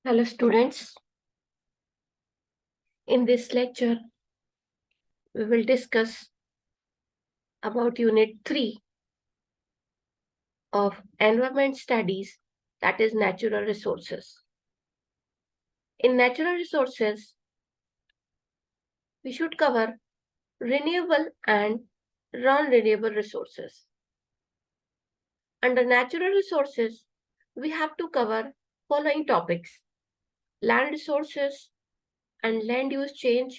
Hello students, in this lecture we will discuss about unit 3 of environment studies, that is natural resources. In natural resources we should cover renewable and non-renewable resources. Under natural resources we have to cover following topics: land resources and land use change,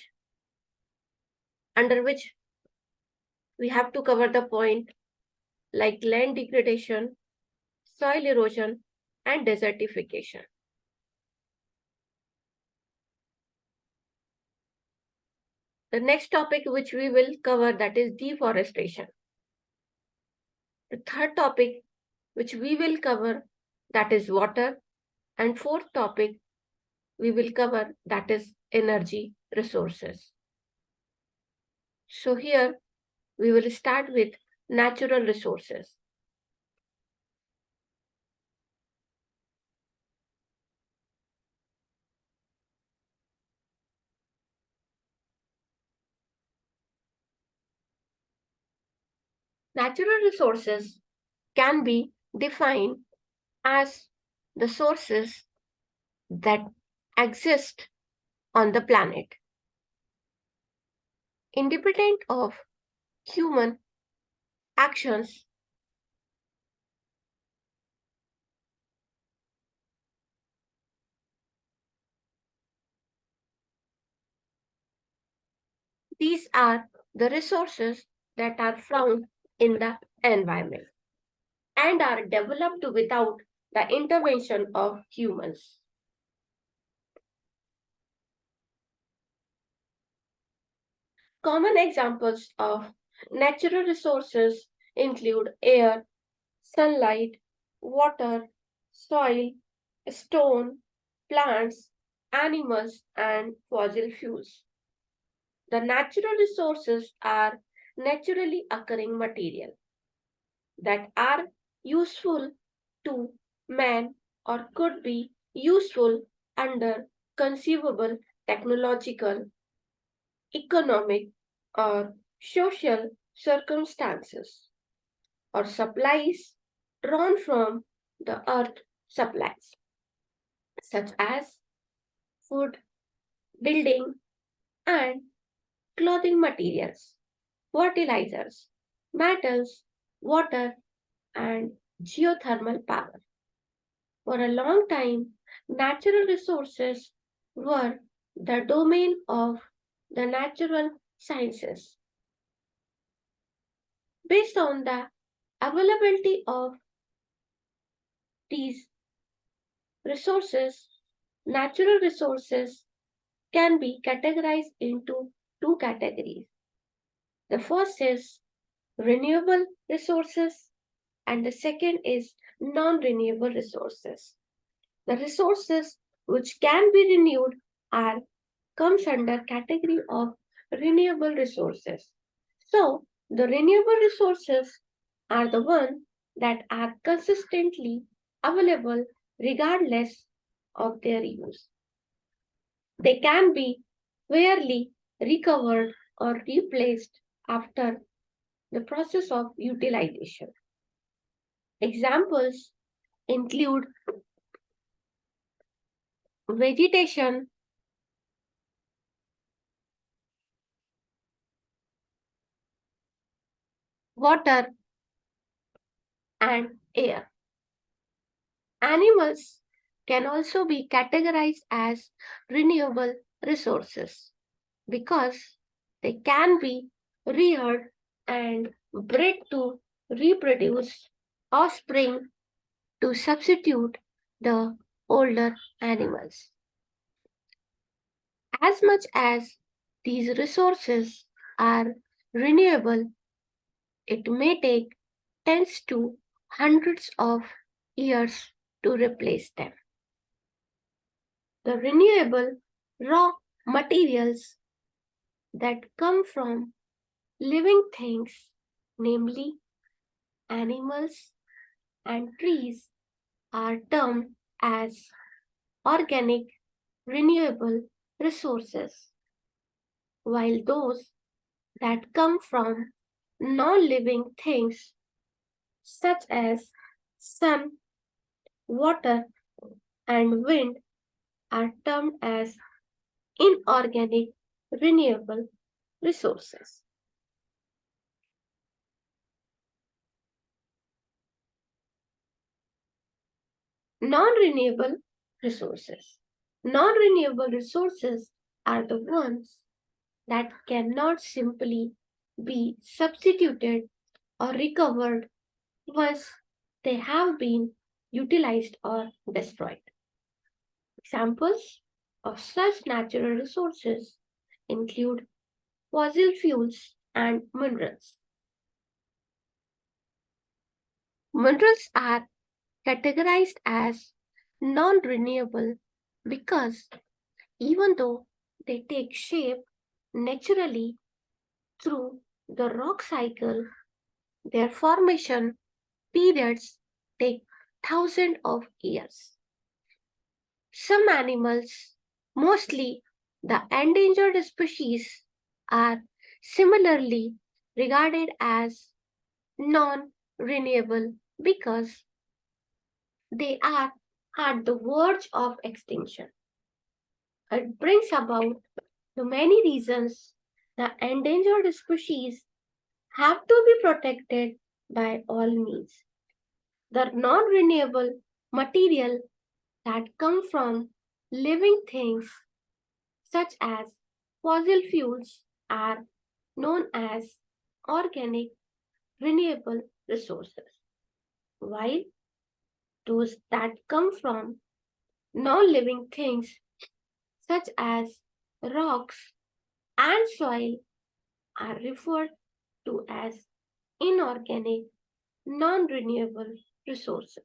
under which we have to cover the point like land degradation, soil erosion, and desertification. The next topic which we will cover, that is deforestation. The third topic which we will cover, that is water. And fourth topic we will cover, that is energy resources. So here we will start with natural resources. Natural resources can be defined as the sources that exist on the planet, independent of human actions. These are the resources that are found in the environment and are developed without the intervention of humans. Common examples of natural resources include air, sunlight, water, soil, stone, plants, animals, and fossil fuels. The natural resources are naturally occurring material that are useful to man or could be useful under conceivable technological, economic, or social circumstances, or supplies drawn from the earth supplies, such as food, building, and clothing materials, fertilizers, metals, water, and geothermal power. For a long time, natural resources were the domain of the natural sciences. Based on the availability of these resources, natural resources can be categorized into two categories. The first is renewable resources, and the second is non-renewable resources. The resources which can be renewed are comes under category of renewable resources. So the renewable resources are the ones that are consistently available regardless of their use. They can be fairly recovered or replaced after the process of utilization. Examples include vegetation, water, and air. Animals can also be categorized as renewable resources because they can be reared and bred to reproduce offspring to substitute the older animals. As much as these resources are renewable, it may take tens to hundreds of years to replace them. The renewable raw materials that come from living things, namely animals and trees, are termed as organic, renewable resources, while those that come from non-living things such as sun, water, and wind are termed as inorganic renewable resources. Non-renewable resources. Non-renewable resources are the ones that cannot simply be substituted or recovered once they have been utilized or destroyed. Examples of such natural resources include fossil fuels and minerals. Minerals are categorized as non-renewable because even though they take shape naturally through the rock cycle, their formation periods take thousands of years. Some animals, mostly the endangered species, are similarly regarded as non-renewable because they are at the verge of extinction. It brings about the many reasons the endangered species have to be protected by all means. The non-renewable material that come from living things such as fossil fuels are known as organic renewable resources, while those that come from non-living things such as rocks and soil are referred to as inorganic non-renewable resources.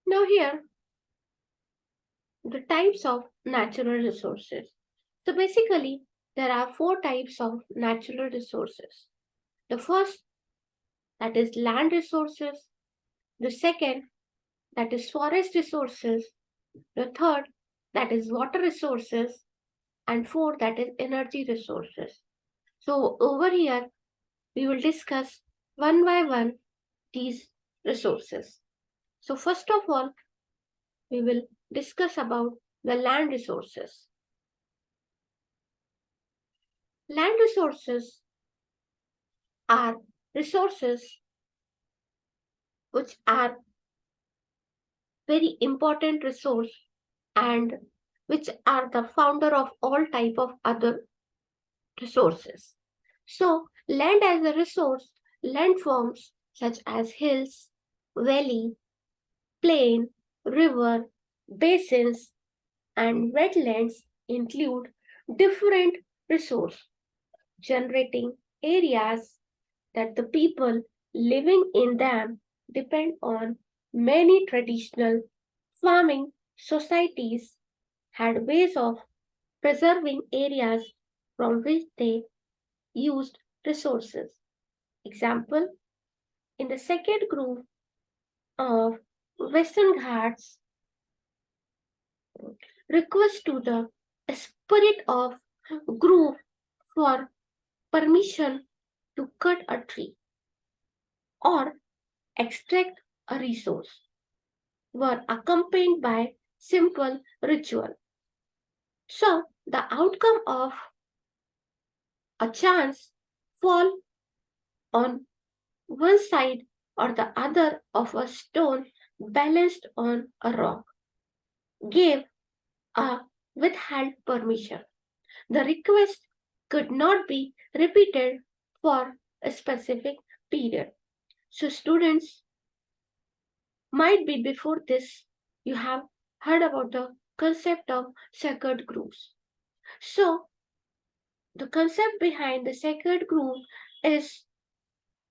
Now here, the types of natural resources. So basically, there are four types of natural resources. The first, that is land resources. The second, that is forest resources. The third, that is water resources. And fourth, that is energy resources. So over here, we will discuss one by one these resources. So first of all, we will discuss about the land resources. Land resources are resources which are very important resource and which are the founder of all type of other resources. So land as a resource, landforms such as hills, valley, plain, river, basins and wetlands include different resource generating areas that the people living in them depend on. Many traditional farming societies had ways of preserving areas from which they used resources. Example, in the second group of Western Ghats, request to the spirit of group for permission to cut a tree or extract a resource were accompanied by simple ritual. So the outcome of a chance fall on one side or the other of a stone balanced on a rock gave a withheld permission. The request could not be repeated for a specific period. So students, might be before this you have heard about the concept of sacred groves. So The concept behind the sacred grove is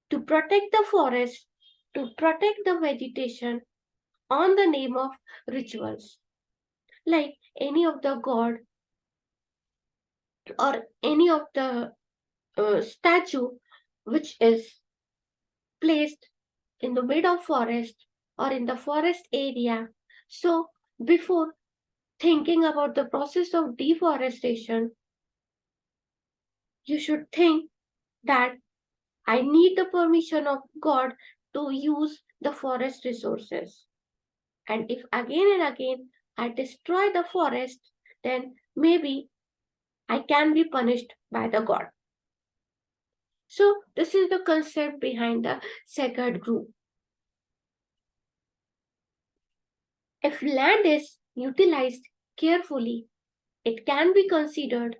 to protect the forest, to protect the vegetation on the name of rituals, like any of the god or any of the statue which is placed in the mid of forest or in the forest area. So before thinking about the process of deforestation, you should think that I need the permission of God to use the forest resources. And if again and again I destroy the forest, then maybe I can be punished by the God. So this is the concept behind the sacred grove. If land is utilized carefully, it can be considered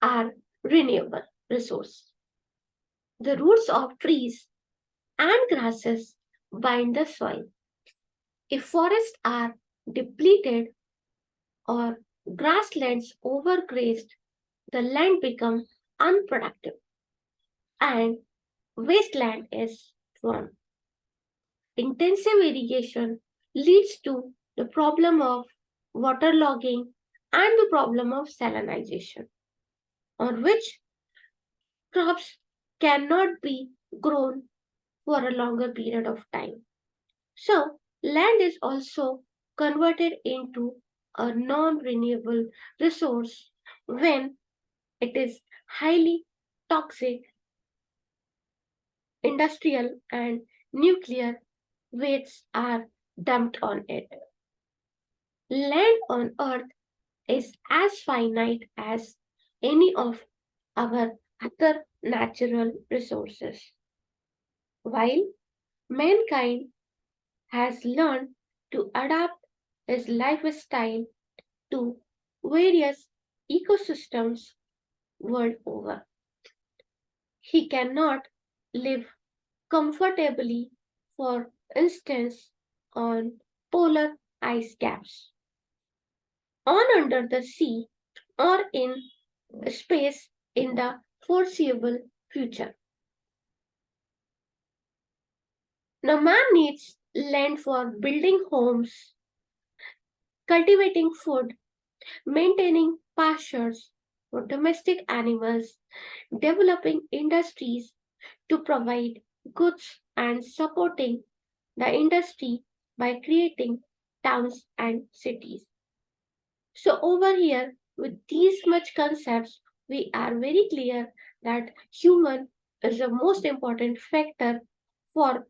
a renewable resource. The roots of trees and grasses bind the soil. If forests are depleted or grasslands overgrazed, the land becomes unproductive and wasteland is formed. Intensive irrigation leads to the problem of waterlogging and the problem of salinization, on which crops cannot be grown for a longer period of time. So, land is also converted into a non renewable resource when it is highly toxic, industrial, and nuclear wastes are dumped on it. Land on Earth is as finite as any of our other natural resources. While mankind has learned to adapt his lifestyle to various ecosystems world over, he cannot live comfortably, for instance, on polar ice caps, on under the sea, or in space in the foreseeable future. Now, man needs land for building homes, cultivating food, maintaining pastures for domestic animals, developing industries to provide goods, and supporting the industry by creating towns and cities. So, over here, with these much concepts, we are very clear that human is the most important factor for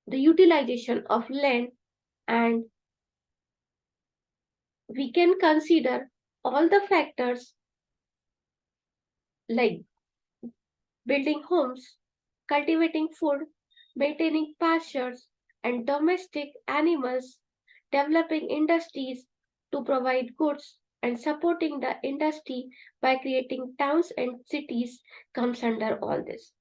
the utilization of land, and we can consider all the factors like building homes, cultivating food, maintaining pastures and domestic animals, developing industries to provide goods, and supporting the industry by creating towns and cities comes under all this.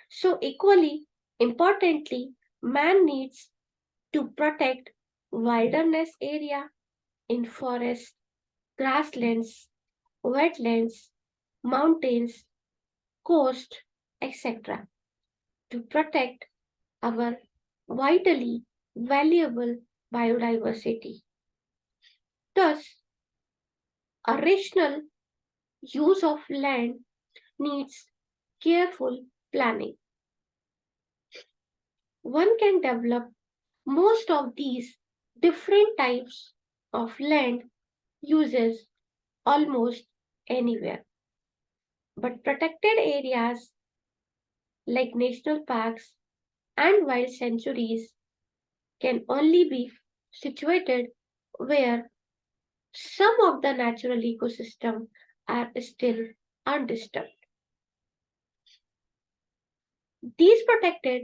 So, equally importantly, man needs to protect wilderness area in forests, grasslands, wetlands, mountains, coast, etc. to protect our vitally valuable biodiversity. Thus, a rational use of land needs careful planning. One can develop most of these different types of land uses almost anywhere. But protected areas like national parks and wild sanctuaries can only be situated where some of the natural ecosystem are still undisturbed. These protected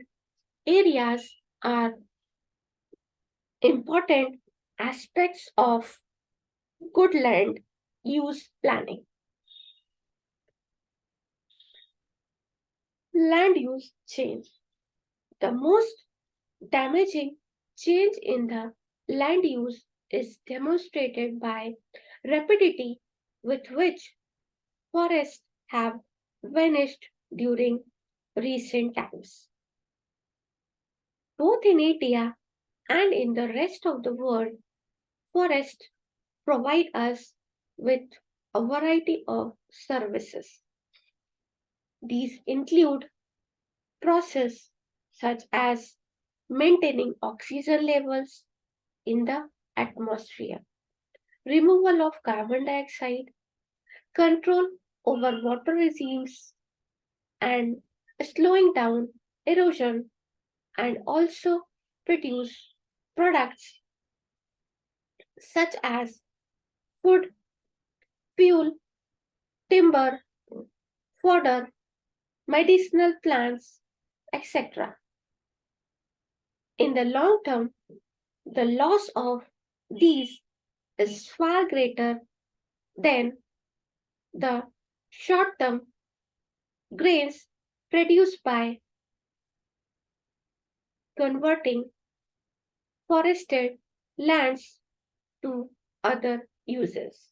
areas are important aspects of good land use planning. Land use change. The most damaging change in the land use is demonstrated by rapidity with which forests have vanished during recent times. Both in India and in the rest of the world, forests provide us with a variety of services. These include processes such as maintaining oxygen levels in the atmosphere, removal of carbon dioxide, control over water regimes, and slowing down erosion, and also produce products such as food, fuel, timber, fodder, medicinal plants, etc. In the long term, the loss of these is far greater than the short term gains produced by converting forested lands to other uses.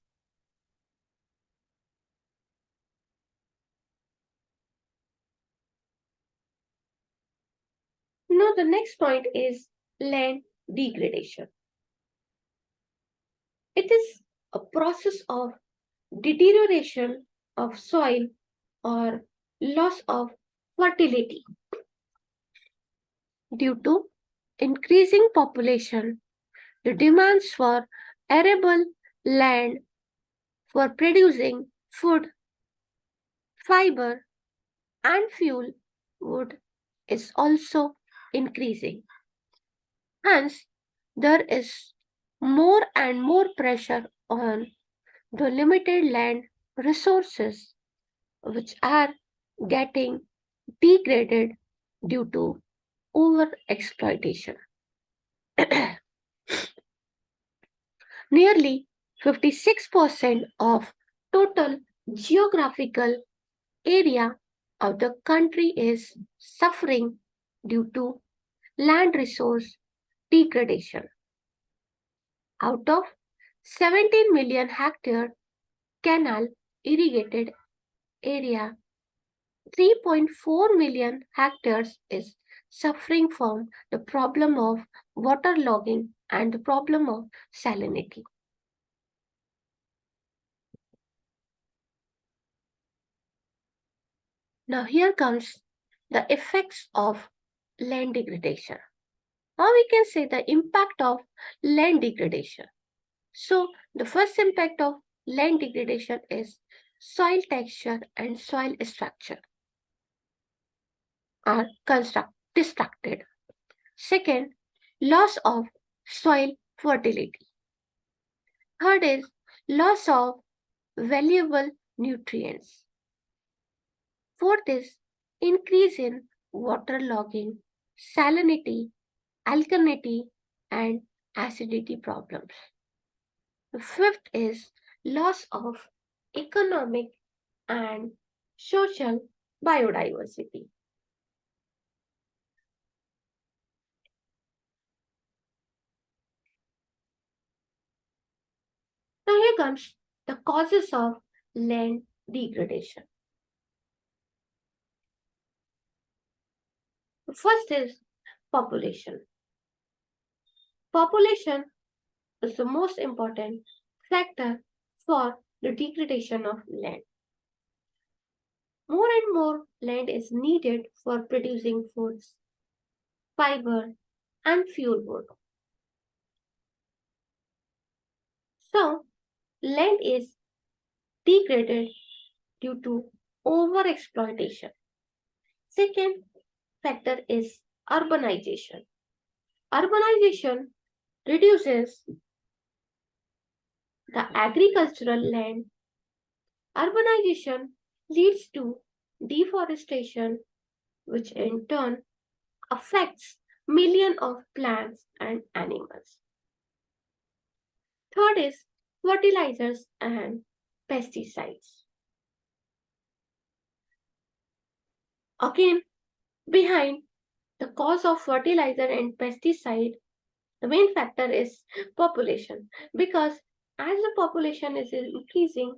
Now, the next point is land degradation. It is a process of deterioration of soil or loss of fertility due to increasing population. The demands for arable land for producing food, fiber, and fuel wood is also increasing. Hence, there is more and more pressure on the limited land resources which are getting degraded due to over exploitation. Nearly 56% of total geographical area of the country is suffering due to land resource degradation. Out of 17 million hectare canal irrigated area, 3.4 million hectares is suffering from the problem of waterlogging and the problem of salinity. Now here comes the effects of land degradation. Or we can say the impact of land degradation. So the first impact of land degradation is soil texture and soil structure are destructed. Second, loss of soil fertility. Third is loss of valuable nutrients. Fourth is increase in waterlogging, salinity, alkalinity, and acidity problems. The fifth is loss of economic and social biodiversity. Now here comes the causes of land degradation. The first is population. Population is the most important factor for the degradation of land. More and more land is needed for producing foods, fiber, and fuel wood. So, land is degraded due to overexploitation. Second factor is urbanization. Urbanization reduces the agricultural land. Urbanization leads to deforestation, which in turn affects millions of plants and animals. Third is fertilizers and pesticides. Again, behind the cause of fertilizer and pesticide, the main factor is population because As the population is increasing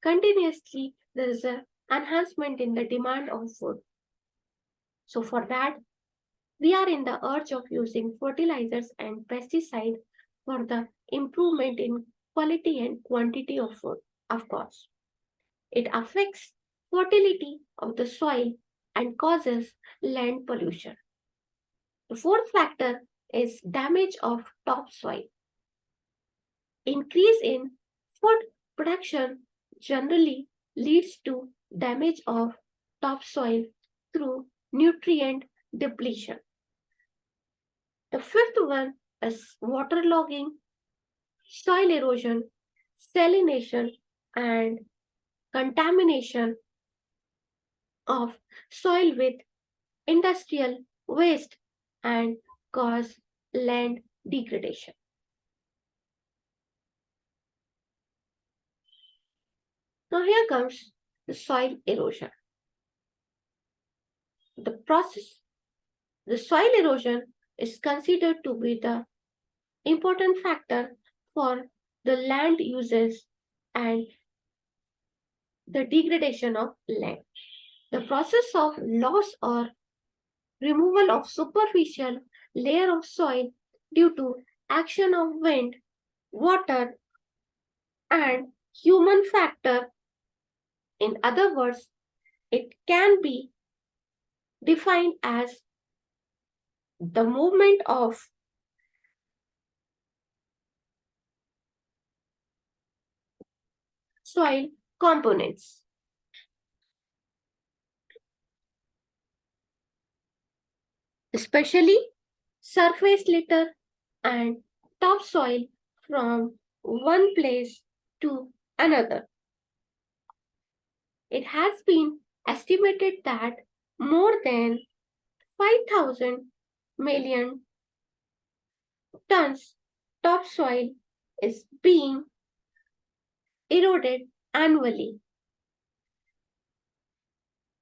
continuously, there is an enhancement in the demand of food. So for that, we are in the urge of using fertilizers and pesticides for the improvement in quality and quantity of food, of course. It affects fertility of the soil and causes land pollution. The fourth factor is damage of topsoil. Increase in food production generally leads to damage of topsoil through nutrient depletion. The fifth one is waterlogging, soil erosion, salination, and contamination of soil with industrial waste and cause land degradation. Now here comes the soil erosion. The process, the soil erosion is considered to be the important factor for the land uses and the degradation of land. The process of loss or removal of superficial layer of soil due to action of wind, water, and human factor. In other words, it can be defined as the movement of soil components, especially surface litter and topsoil from one place to another. It has been estimated that more than 5,000 million tons topsoil is being eroded annually,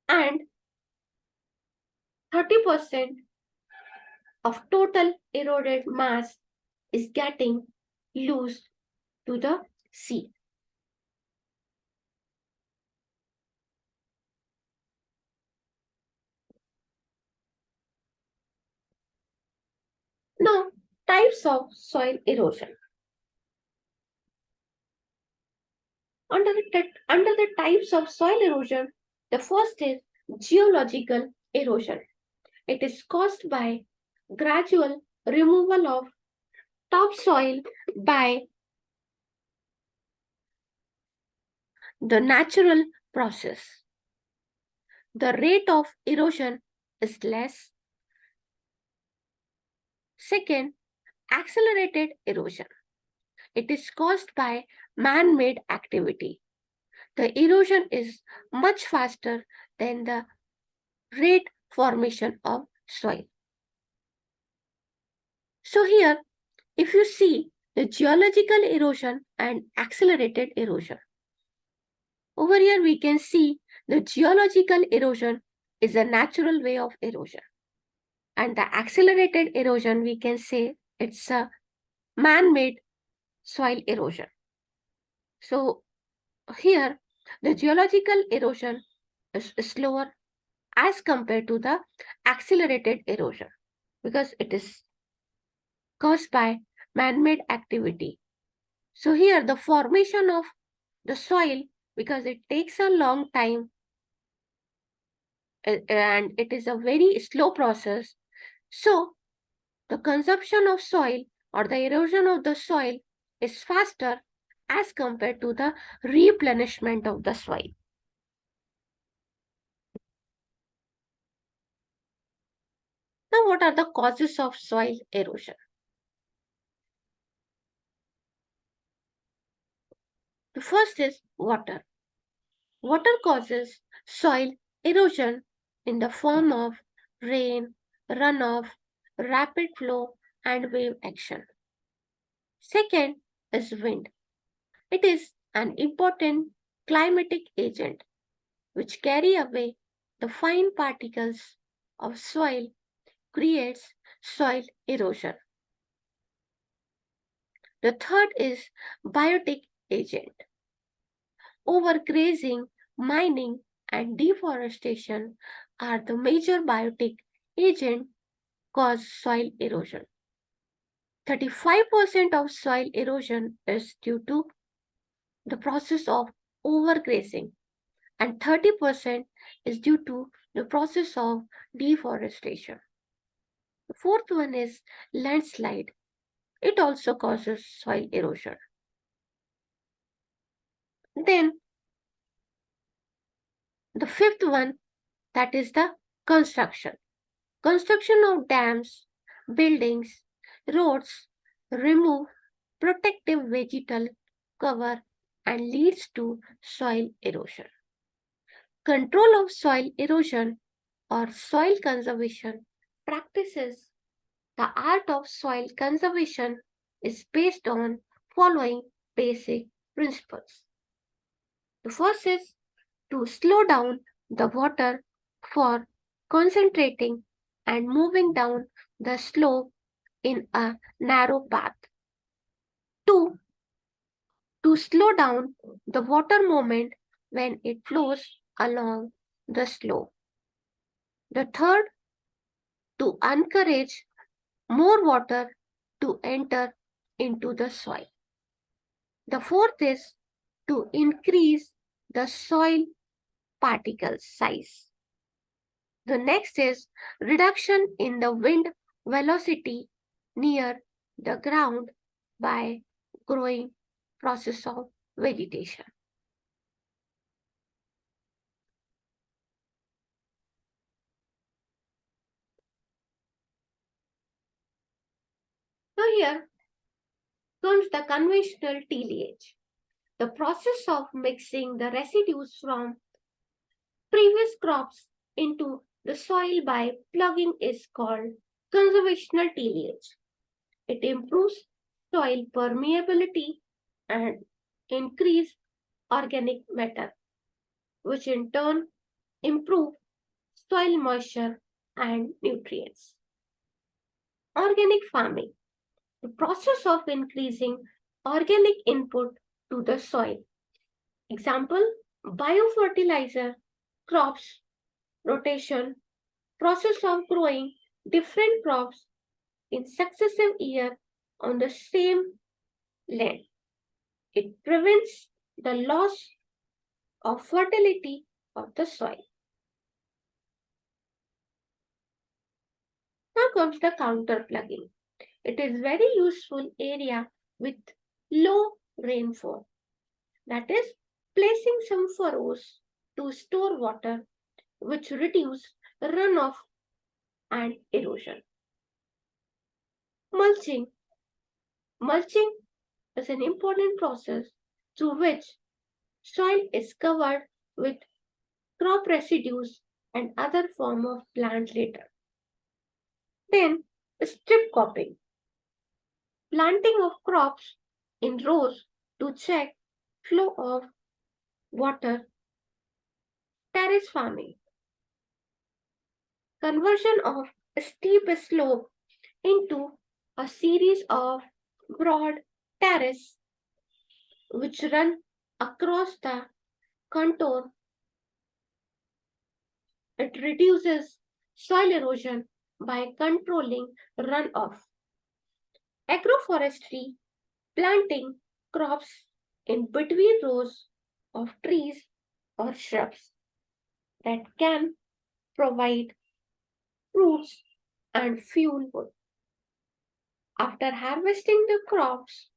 and 30% of total eroded mass is getting loose to the sea. Now, types of soil erosion. Under the types of soil erosion, the first is geological erosion. It is caused by gradual removal of topsoil by the natural process. The rate of erosion is less. Second, accelerated erosion. It is caused by man-made activity. The erosion is much faster than the rate formation of soil. So here, if you see the geological erosion and accelerated erosion, over here we can see the geological erosion is a natural way of erosion. And the accelerated erosion, we can say it's a man-made soil erosion. So here, the geological erosion is slower as compared to the accelerated erosion because it is caused by man-made activity. So here, the formation of the soil, because it takes a long time and it is a very slow process. So the consumption of soil or the erosion of the soil is faster as compared to the replenishment of the soil. Now, what are the causes of soil erosion? The first is water. Water causes soil erosion in the form of rain, runoff, rapid flow, and wave action. Second is wind. It is an important climatic agent which carry away the fine particles of soil, creates soil erosion. The third is biotic agent. Overgrazing, mining, and deforestation are the major biotic agents cause soil erosion. 35% of soil erosion is due to the process of overgrazing, and 30% is due to the process of deforestation. The fourth one is landslide. It also causes soil erosion. Then the fifth one, that is the construction. Construction of dams, buildings, roads remove protective vegetal cover and leads to soil erosion. Control of soil erosion or soil conservation practices. The art of soil conservation is based on following basic principles. The first is to slow down the water for concentrating and moving down the slope in a narrow path. Two, to slow down the water movement when it flows along the slope. The third, to encourage more water to enter into the soil. The fourth is to increase the soil particle size. The next is reduction in the wind velocity near the ground by growing process of vegetation. So here comes the conventional tillage. The process of mixing the residues from previous crops into the soil by plugging is called conservational tillage. It improves soil permeability and increase organic matter, which in turn improve soil moisture and nutrients. Organic farming, the process of increasing organic input to the soil. Example, biofertilizer, crops, rotation, process of growing different crops in successive year on the same land. It prevents the loss of fertility of the soil. Now comes the counter plugging. It is very useful area with low rainfall. That is, placing some furrows to store water which reduce runoff and erosion. Mulching. Mulching is an important process through which soil is covered with crop residues and other form of plant litter. Then strip cropping. Planting of crops in rows to check flow of water. Terrace farming. Conversion of a steep slope into a series of broad terrace which run across the contour. It reduces soil erosion by controlling runoff. Agroforestry, planting crops in between rows of trees or shrubs that can provide fruits and fuel wood. After harvesting the crops,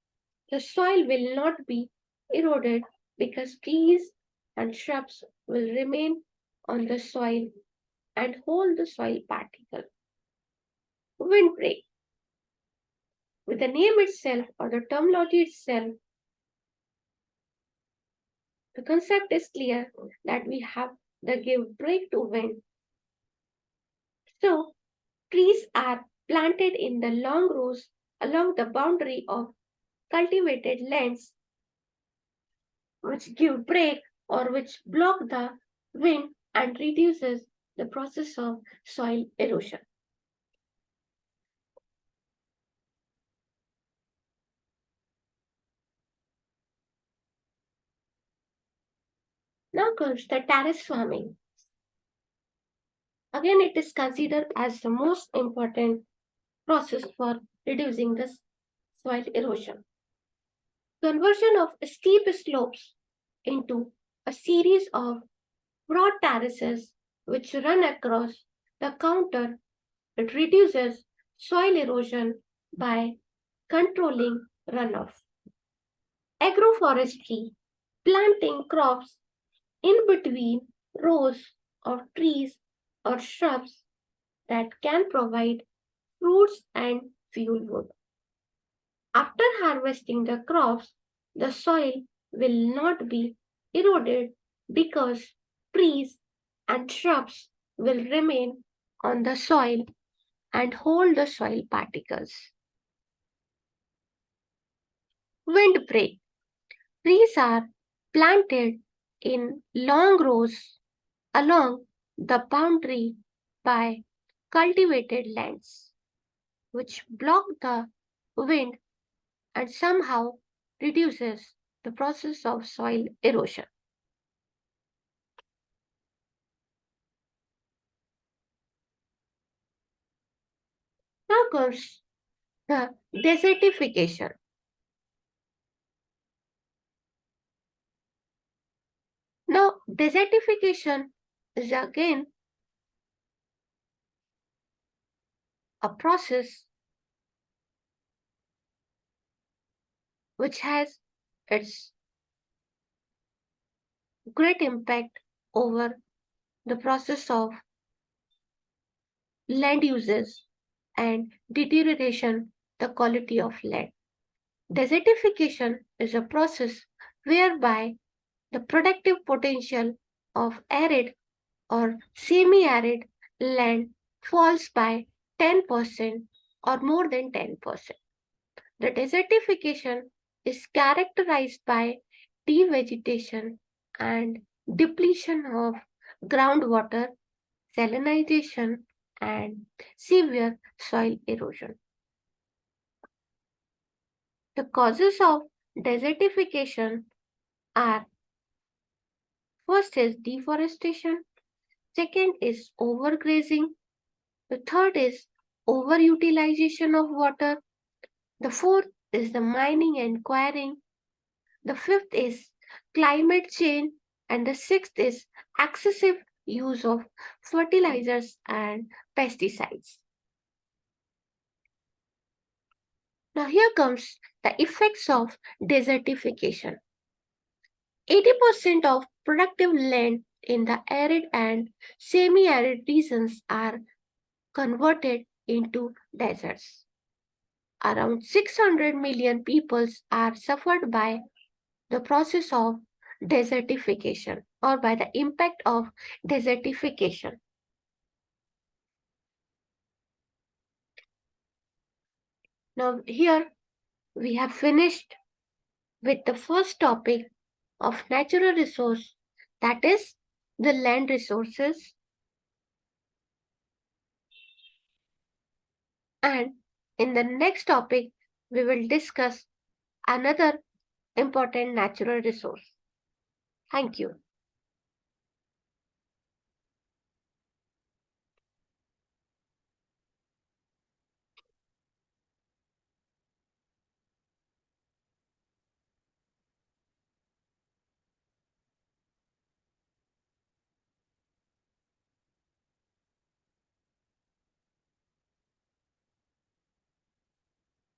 the soil will not be eroded because trees and shrubs will remain on the soil and hold the soil particle. Windbreak. With the name itself or the terminology itself, the concept is clear that we have the give break to wind. So, trees are planted in the long rows along the boundary of cultivated lands which give break or which block the wind and reduces the process of soil erosion. Now comes the terrace farming. Again, it is considered as the most important process for reducing the soil erosion. Conversion of steep slopes into a series of broad terraces which run across the counter. It reduces soil erosion by controlling runoff. Agroforestry, planting crops in between rows of trees or shrubs that can provide fruits and fuel wood. After harvesting the crops, the soil will not be eroded because trees and shrubs will remain on the soil and hold the soil particles. Windbreak. Trees are planted in long rows along the boundary by cultivated lands, which block the wind and somehow reduces the process of soil erosion. Now comes the desertification. Now, desertification is again a process which has its great impact over the process of land uses and deterioration the quality of land. Desertification is a process whereby the productive potential of arid or semi-arid land falls by 10% or more than 10%. The desertification is characterized by devegetation and depletion of groundwater, salinization, and severe soil erosion. The causes of desertification are: first is deforestation, second is overgrazing, the third is overutilization of water, the fourth is the mining and quarrying, the fifth is climate change, and the sixth is excessive use of fertilizers and pesticides. Now, here comes the effects of desertification. 80% of productive land in the arid and semi arid regions are converted into deserts. Around 600 million people are suffered by the process of desertification or by the impact of desertification. Now, here we have finished with the first topic of natural resource, that is the land resources, and in the next topic we will discuss another important natural resource. Thank you.